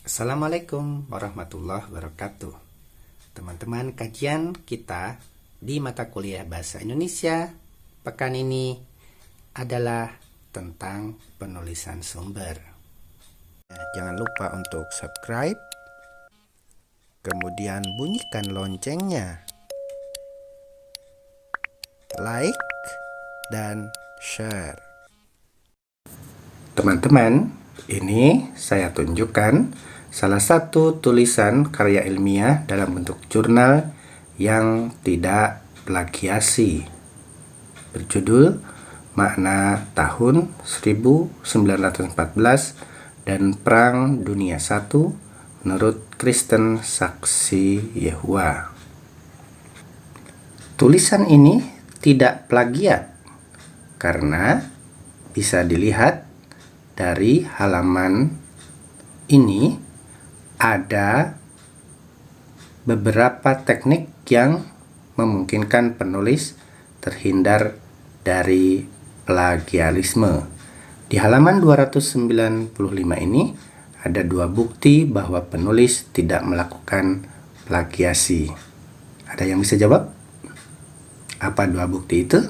Assalamualaikum warahmatullahi wabarakatuh. Teman-teman, kajian kita di mata kuliah Bahasa Indonesia pekan ini adalah tentang penulisan sumber. Jangan lupa untuk subscribe, kemudian bunyikan loncengnya, like, dan share. Teman-teman, ini saya tunjukkan salah satu tulisan karya ilmiah dalam bentuk jurnal yang tidak plagiasi, berjudul Makna Tahun 1914 dan Perang Dunia I menurut Kristen Saksi Yehova. Tulisan ini tidak plagiat karena bisa dilihat dari halaman ini ada beberapa teknik yang memungkinkan penulis terhindar dari plagiarisme. Di halaman 295 ini ada dua bukti bahwa penulis tidak melakukan plagiasi. Ada yang bisa jawab? Apa dua bukti itu?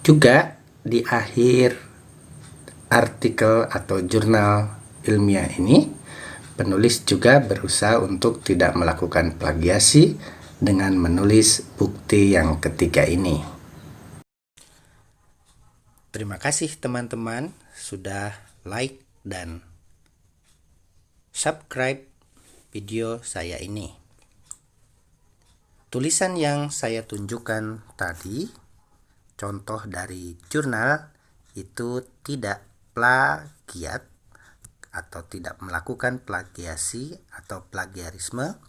Juga di akhir artikel atau jurnal ilmiah ini, penulis juga berusaha untuk tidak melakukan plagiasi dengan menulis bukti yang ketiga ini. Terima kasih teman-teman sudah like dan subscribe video saya ini. Tulisan yang saya tunjukkan tadi, contoh dari jurnal, itu tidak plagiat atau tidak melakukan plagiasi atau plagiarisme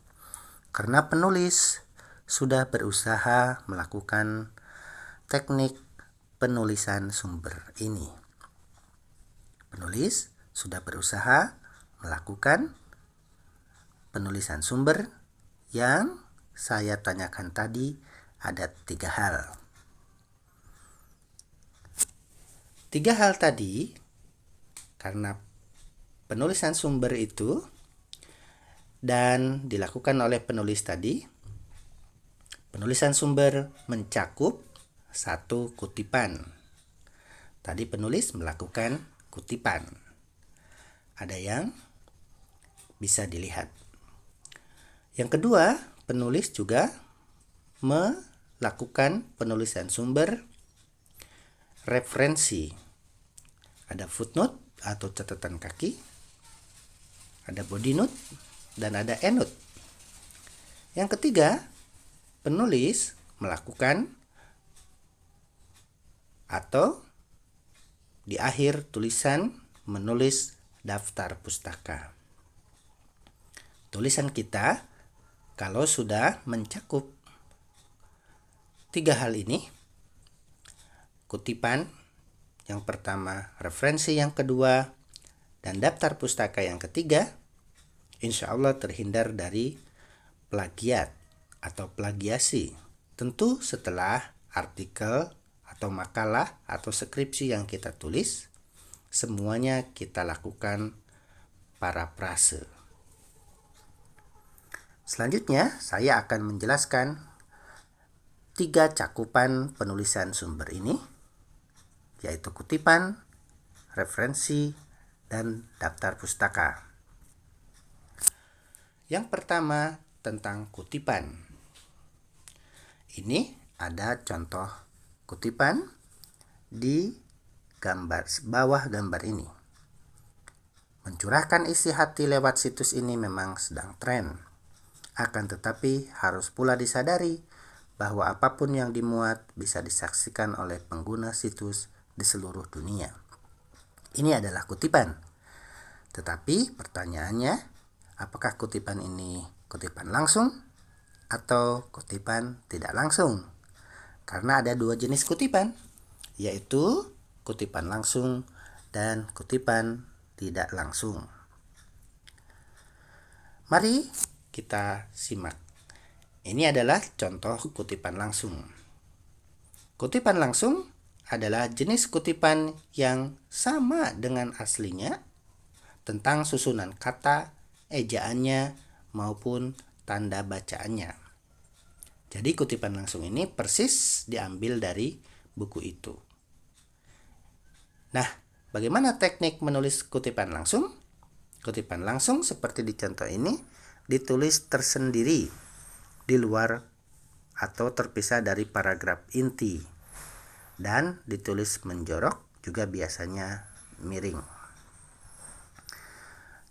karena penulis sudah berusaha melakukan teknik penulisan sumber ini. Penulis sudah berusaha melakukan penulisan sumber yang saya tanyakan tadi. Ada tiga hal. Tiga hal tadi, karena penulisan sumber itu dan dilakukan oleh penulis tadi, penulisan sumber mencakup satu kutipan. Tadi penulis melakukan kutipan. Ada yang bisa dilihat. Yang kedua, penulis juga melakukan penulisan sumber referensi. Ada footnote atau catatan kaki, ada body note, dan ada endnote. Yang ketiga, penulis melakukan atau di akhir tulisan menulis daftar pustaka. Tulisan kita kalau sudah mencakup tiga hal ini, kutipan yang pertama, referensi yang kedua, dan daftar pustaka yang ketiga, insya Allah terhindar dari plagiat atau plagiasi. Tentu setelah artikel atau makalah atau skripsi yang kita tulis, semuanya kita lakukan parafrase. Selanjutnya, saya akan menjelaskan tiga cakupan penulisan sumber ini, yaitu kutipan, referensi, dan daftar pustaka. Yang pertama tentang kutipan. Ini ada contoh kutipan di bawah gambar ini. Mencurahkan isi hati lewat situs ini memang sedang tren. Akan tetapi harus pula disadari bahwa apapun yang dimuat bisa disaksikan oleh pengguna situs di seluruh dunia. Ini adalah kutipan. Tetapi pertanyaannya, apakah kutipan ini kutipan langsung atau kutipan tidak langsung? Karena ada dua jenis kutipan, yaitu kutipan langsung dan kutipan tidak langsung. Mari kita simak. Ini adalah contoh kutipan langsung. Kutipan langsung adalah jenis kutipan yang sama dengan aslinya, tentang susunan kata, ejaannya, maupun tanda bacaannya. Jadi kutipan langsung ini persis diambil dari buku itu. Nah, bagaimana teknik menulis kutipan langsung? Kutipan langsung seperti di contoh ini ditulis tersendiri di luar atau terpisah dari paragraf inti dan ditulis menjorok, juga biasanya miring.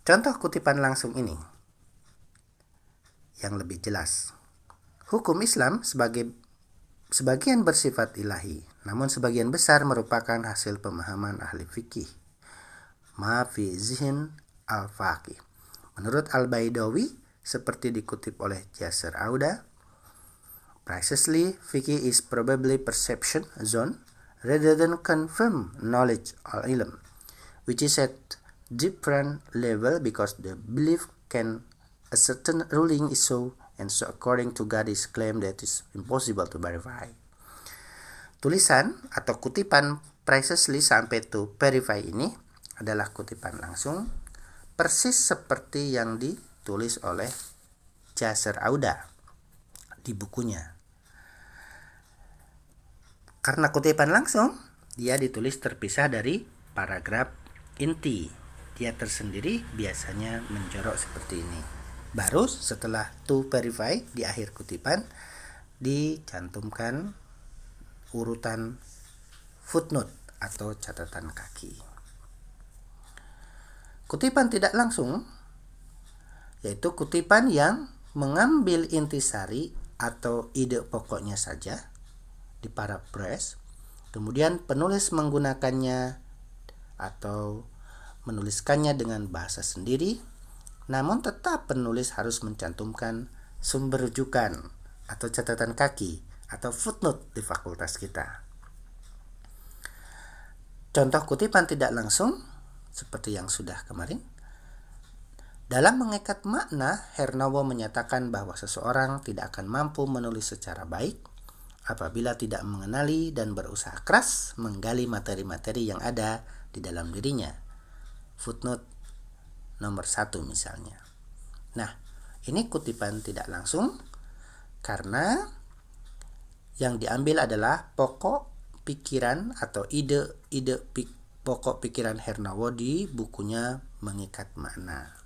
Contoh kutipan langsung ini yang lebih jelas. Hukum Islam sebagian bersifat ilahi, namun sebagian besar merupakan hasil pemahaman ahli fikih. Ma fi zihn al-faqih. Menurut Al-Baidawi, seperti dikutip oleh Yasser Auda, precisely fikih is probably perception zone rather than confirmed knowledge or ilm, which is at different level because the belief can a certain ruling is so, and so according to God is claim that is impossible to verify. Tulisan atau kutipan precisely sampai to verify ini adalah kutipan langsung persis seperti yang ditulis oleh Yasser Auda di bukunya. Karena kutipan langsung, dia ditulis terpisah dari paragraf inti. Dia tersendiri biasanya menjorok seperti ini. Baru setelah to verify di akhir kutipan dicantumkan urutan footnote atau catatan kaki. Kutipan tidak langsung yaitu kutipan yang mengambil intisari atau ide pokoknya saja di paraphrase, kemudian penulis menggunakannya atau menuliskannya dengan bahasa sendiri, namun tetap penulis harus mencantumkan sumber rujukan atau catatan kaki atau footnote di fakultas kita. Contoh kutipan tidak langsung seperti yang sudah kemarin. Dalam mengikat makna, Hernowo menyatakan bahwa seseorang tidak akan mampu menulis secara baik apabila tidak mengenali dan berusaha keras menggali materi-materi yang ada di dalam dirinya. Footnote nomor 1 misalnya. Nah, ini kutipan tidak langsung karena yang diambil adalah pokok pikiran atau ide pokok pikiran Hernowo di bukunya Mengikat Makna.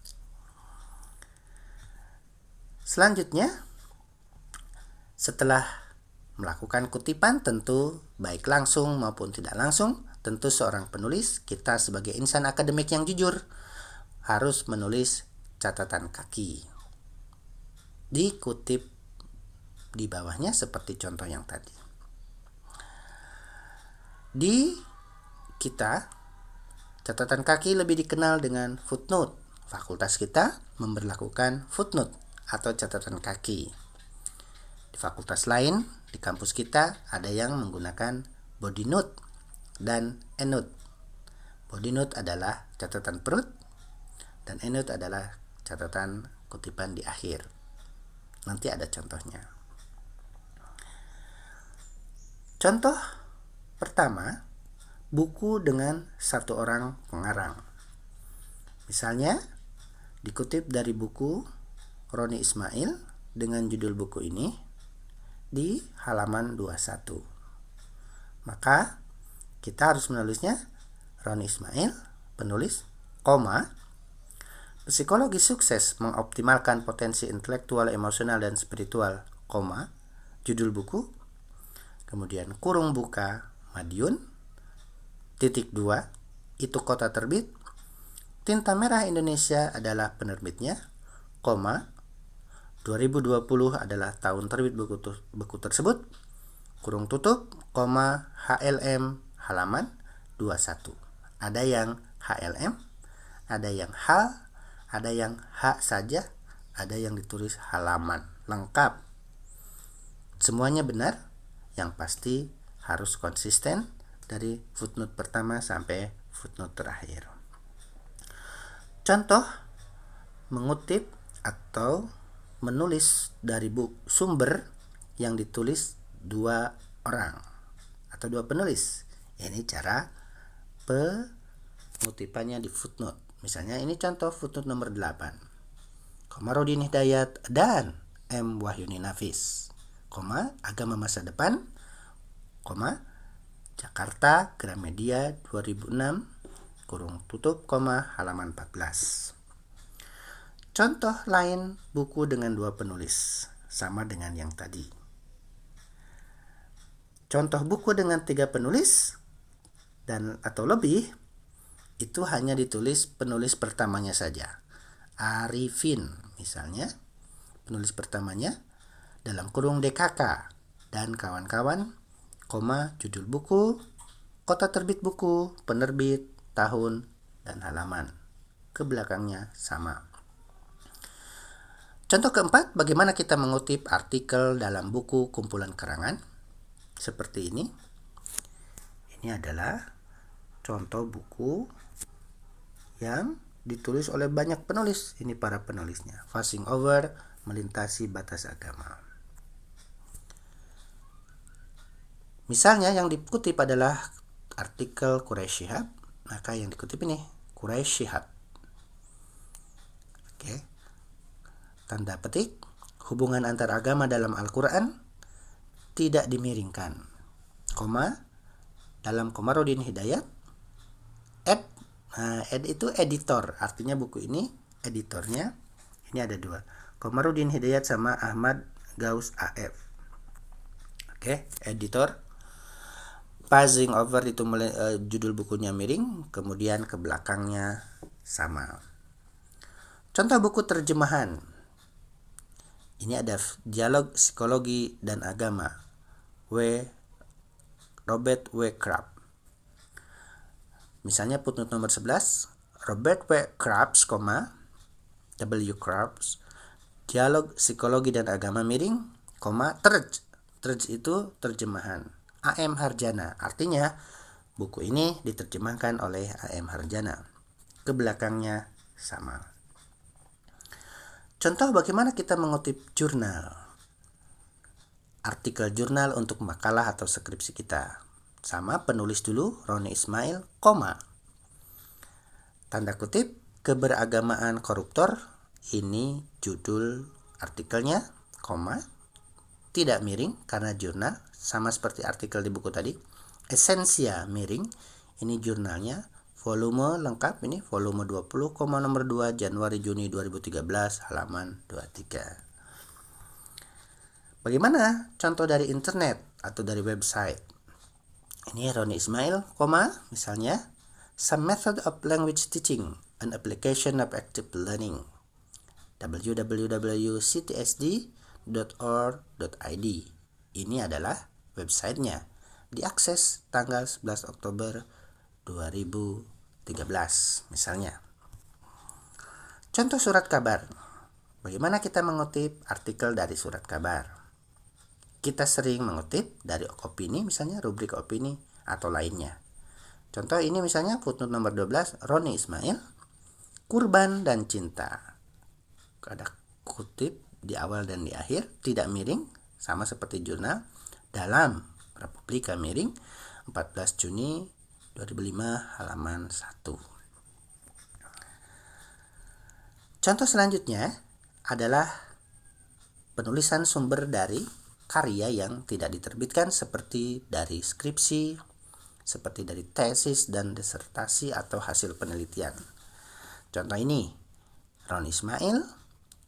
Selanjutnya, setelah melakukan kutipan, tentu baik langsung maupun tidak langsung, tentu seorang penulis, kita sebagai insan akademik yang jujur, harus menulis catatan kaki. Dikutip di bawahnya seperti contoh yang tadi. Di kita, catatan kaki lebih dikenal dengan footnote. Fakultas kita memberlakukan footnote atau catatan kaki. Di fakultas lain, di kampus kita ada yang menggunakan body note dan endnote. Body note adalah catatan perut dan endnote adalah catatan kutipan di akhir. Nanti ada contohnya. Contoh pertama, buku dengan satu orang pengarang. Misalnya, dikutip dari buku Roni Ismail dengan judul buku ini di halaman 21. Maka, kita harus menulisnya Roni Ismail, penulis, koma, psikologi sukses mengoptimalkan potensi intelektual, emosional, dan spiritual, koma, judul buku, kemudian kurung buka, Madiun, titik 2, itu kota terbit, Tinta Merah Indonesia adalah penerbitnya, koma, 2020 adalah tahun terbit buku tersebut, kurung tutup, koma, HLM, halaman 21. Ada yang HLM, ada yang H, ada yang H saja, ada yang ditulis halaman, lengkap. Semuanya benar, yang pasti harus konsisten dari footnote pertama sampai footnote terakhir. Contoh mengutip atau menulis dari sumber yang ditulis dua orang atau dua penulis. Ini cara ngutipannya di footnote. Misalnya ini contoh footnote nomor 8. Komarudin Hidayat dan M. Wahyuni Nafis, agama masa depan, Jakarta Gramedia 2006, kurung tutup, halaman 14. Contoh lain buku dengan 2 penulis, sama dengan yang tadi. Contoh buku dengan 3 penulis dan atau lebih, itu hanya ditulis penulis pertamanya saja. Arifin misalnya, penulis pertamanya, dalam kurung DKK dan kawan-kawan, judul buku, kota terbit buku, penerbit, tahun, dan halaman. Ke belakangnya sama. Contoh keempat, bagaimana kita mengutip artikel dalam buku kumpulan karangan? Seperti ini. Ini adalah contoh buku yang ditulis oleh banyak penulis. Ini para penulisnya. Passing Over, Melintasi Batas Agama. Misalnya yang dikutip adalah artikel Quraisy Shihab, maka yang dikutip ini Quraisy Shihab. Oke. Tanda petik, hubungan antar agama dalam Al-Quran tidak dimiringkan, dalam Komarudin Hidayat, ed itu editor, artinya buku ini editornya, ini ada 2, Komarudin Hidayat sama Ahmad Gaus AF. Oke, editor. Passing Over itu judul bukunya miring, kemudian ke belakangnya sama. Contoh buku terjemahan. Ini ada Dialog Psikologi dan Agama, Robert W. Krabb. Misalnya footnote nomor 11, Robert W. Krabbs, W. Krabbs, Dialog Psikologi dan Agama miring, terj itu terjemahan, A.M. Harjana. Artinya buku ini diterjemahkan oleh A.M. Harjana. Ke belakangnya sama. Contoh bagaimana kita mengutip jurnal. Artikel jurnal untuk makalah atau skripsi kita. Sama, penulis dulu Roni Ismail, tanda kutip, keberagamaan koruptor. Ini judul artikelnya, tidak miring karena jurnal, sama seperti artikel di buku tadi. Esensia miring, ini jurnalnya, volume lengkap ini volume 20, nomor 2 Januari-Juni 2013, halaman 23. Bagaimana contoh dari internet atau dari website? Ini Roni Ismail, misalnya, Some Method of Language Teaching, an Application of Active Learning, www.ctsd.org.id. Ini adalah websitenya, diakses tanggal 11 Oktober 2013, misalnya. Contoh surat kabar. Bagaimana kita mengutip artikel dari surat kabar? Kita sering mengutip dari opini, misalnya rubrik opini atau lainnya. Contoh ini misalnya footnote nomor 12, Roni Ismail, Kurban dan Cinta. Ada kutip di awal dan di akhir, tidak miring, sama seperti jurnal, dalam Republika miring, 14 Juni 2005, halaman 1. Contoh selanjutnya adalah penulisan sumber dari karya yang tidak diterbitkan, seperti dari skripsi, seperti dari tesis dan disertasi atau hasil penelitian. Contoh ini, Roni Ismail,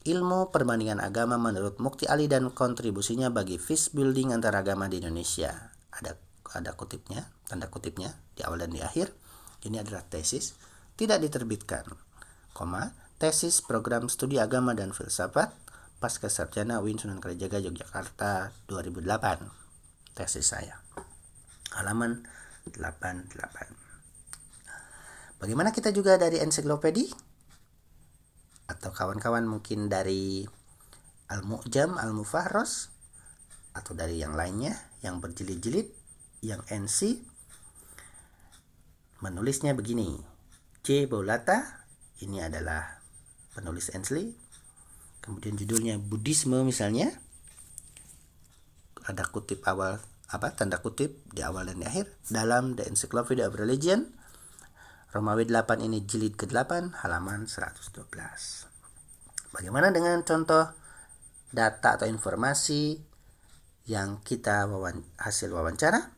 Ilmu Perbandingan Agama menurut Mukti Ali dan kontribusinya bagi peace building antar agama di Indonesia. Ada kutipnya, tanda kutipnya di awal dan di akhir. Ini adalah tesis, tidak diterbitkan, tesis program studi agama dan filsafat Pasca Sarjana UIN Sunan Kalijaga Yogyakarta 2008. Tesis saya. Halaman 88. Bagaimana kita juga dari ensiklopedi? Atau kawan-kawan mungkin dari Al-Mu'jam, Al-Mufahros, atau dari yang lainnya yang berjilid-jilid, yang NC. Menulisnya begini. C. Baulata, ini adalah penulis Ensley. Kemudian judulnya Buddhisme misalnya. Ada kutip awal, tanda kutip di awal dan di akhir. Dalam The Encyclopedia of Religion, Romawi 8 ini jilid ke-8 halaman 112. Bagaimana dengan contoh data atau informasi yang kita hasil wawancara?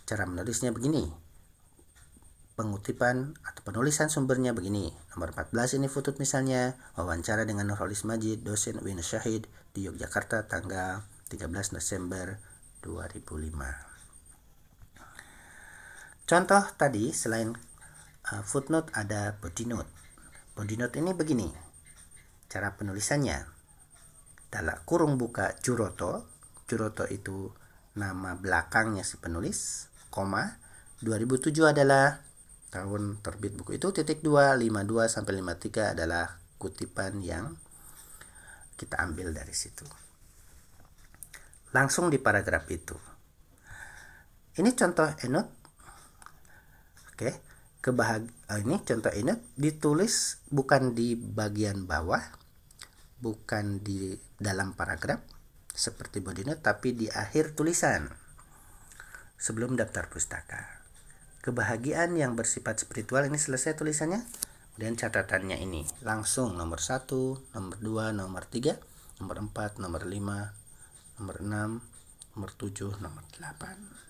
Cara menulisnya begini. Pengutipan atau penulisan sumbernya begini. Nomor 14 ini footnote misalnya, wawancara dengan Nurholis Majid, dosen UIN Syahid di Yogyakarta tanggal 13 Desember 2005. Contoh tadi selain footnote ada body note. Body note ini begini. Cara penulisannya. Dalam kurung buka Juroto. Juroto itu nama belakangnya si penulis, koma 2007 adalah tahun terbit buku itu, titik 2, 52 sampai 53 adalah kutipan yang kita ambil dari situ. Langsung di paragraf itu. Ini contoh endnote. Oke, ini contoh endnote ditulis bukan di bagian bawah, bukan di dalam paragraf seperti body note, tapi di akhir tulisan sebelum daftar pustaka. Kebahagiaan yang bersifat spiritual ini selesai tulisannya. Kemudian catatannya ini langsung nomor 1, nomor 2, nomor 3, nomor 4, nomor 5, nomor 6, nomor 7, nomor 8.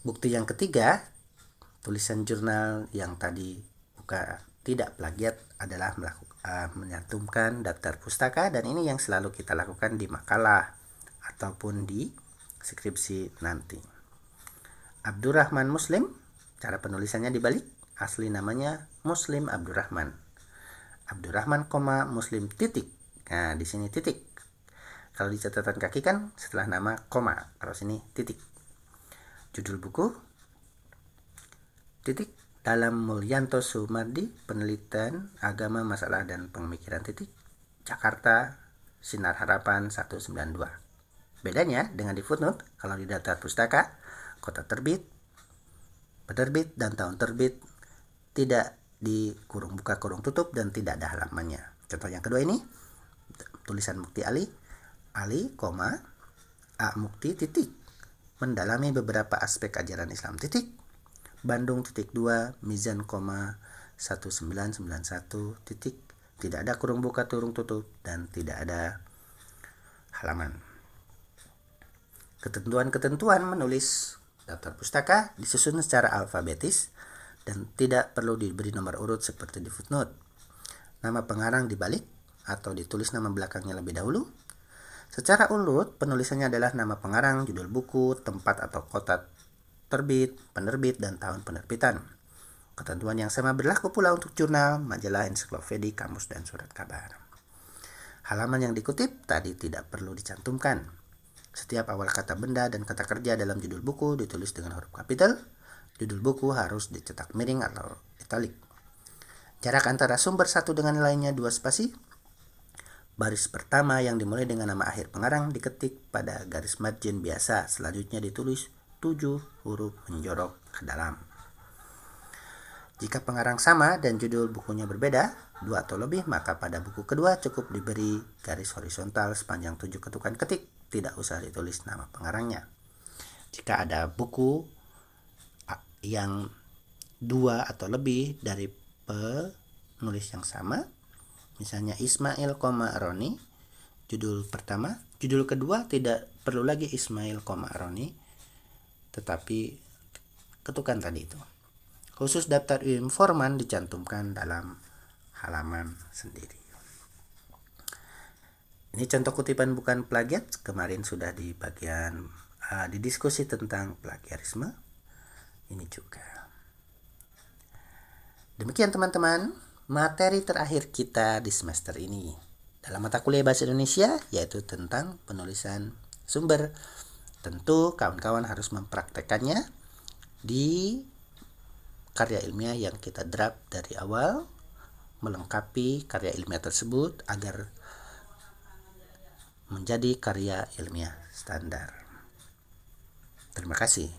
Bukti yang ketiga, tulisan jurnal yang tadi tidak plagiat adalah menyantumkan daftar pustaka, dan ini yang selalu kita lakukan di makalah ataupun di skripsi nanti. Abdurrahman Muslim, cara penulisannya dibalik, asli namanya Muslim Abdurrahman. Abdurrahman, Muslim titik. Nah, di sini titik. Kalau di catatan kaki kan setelah nama koma, kalau sini titik. Judul buku titik dalam Mulyanto Sumardi, penelitian agama, masalah dan pemikiran titik, Jakarta, Sinar Harapan 192. Bedanya dengan di footnote, kalau di daftar pustaka, kota terbit, penerbit dan tahun terbit tidak di kurung buka kurung tutup dan tidak ada halamannya. Contoh yang kedua ini, tulisan Mukti Ali, A Mukti titik, mendalami beberapa aspek ajaran Islam titik, Bandung titik 2, Mizan, 1991 titik, tidak ada kurung buka kurung tutup dan tidak ada halaman. Ketentuan-ketentuan menulis daftar pustaka disusun secara alfabetis dan tidak perlu diberi nomor urut seperti di footnote. Nama pengarang dibalik atau ditulis nama belakangnya lebih dahulu. Secara urut, penulisannya adalah nama pengarang, judul buku, tempat atau kota terbit, penerbit, dan tahun penerbitan. Ketentuan yang sama berlaku pula untuk jurnal, majalah, ensiklopedi, kamus, dan surat kabar. Halaman yang dikutip tadi tidak perlu dicantumkan. Setiap awal kata benda dan kata kerja dalam judul buku ditulis dengan huruf kapital. Judul buku harus dicetak miring atau italik. Jarak antara sumber satu dengan lainnya 2 spasi. Baris pertama yang dimulai dengan nama akhir pengarang diketik pada garis margin biasa, selanjutnya ditulis 7 huruf menjorok ke dalam. Jika pengarang sama dan judul bukunya berbeda, 2 atau lebih, maka pada buku kedua cukup diberi garis horizontal sepanjang 7 ketukan ketik, tidak usah ditulis nama pengarangnya. Jika ada buku yang 2 atau lebih dari penulis yang sama, misalnya Ismail, Roni, judul pertama, judul kedua tidak perlu lagi Ismail, Roni, tetapi ketukan tadi itu. Khusus daftar informan dicantumkan dalam halaman sendiri. Ini contoh kutipan bukan plagiat, kemarin sudah di bagian di diskusi tentang plagiarisme. Ini juga. Demikian teman-teman, materi terakhir kita di semester ini dalam mata kuliah Bahasa Indonesia, yaitu tentang penulisan sumber. Tentu kawan-kawan harus mempraktekannya di karya ilmiah yang kita draft dari awal, melengkapi karya ilmiah tersebut agar menjadi karya ilmiah standar. Terima kasih.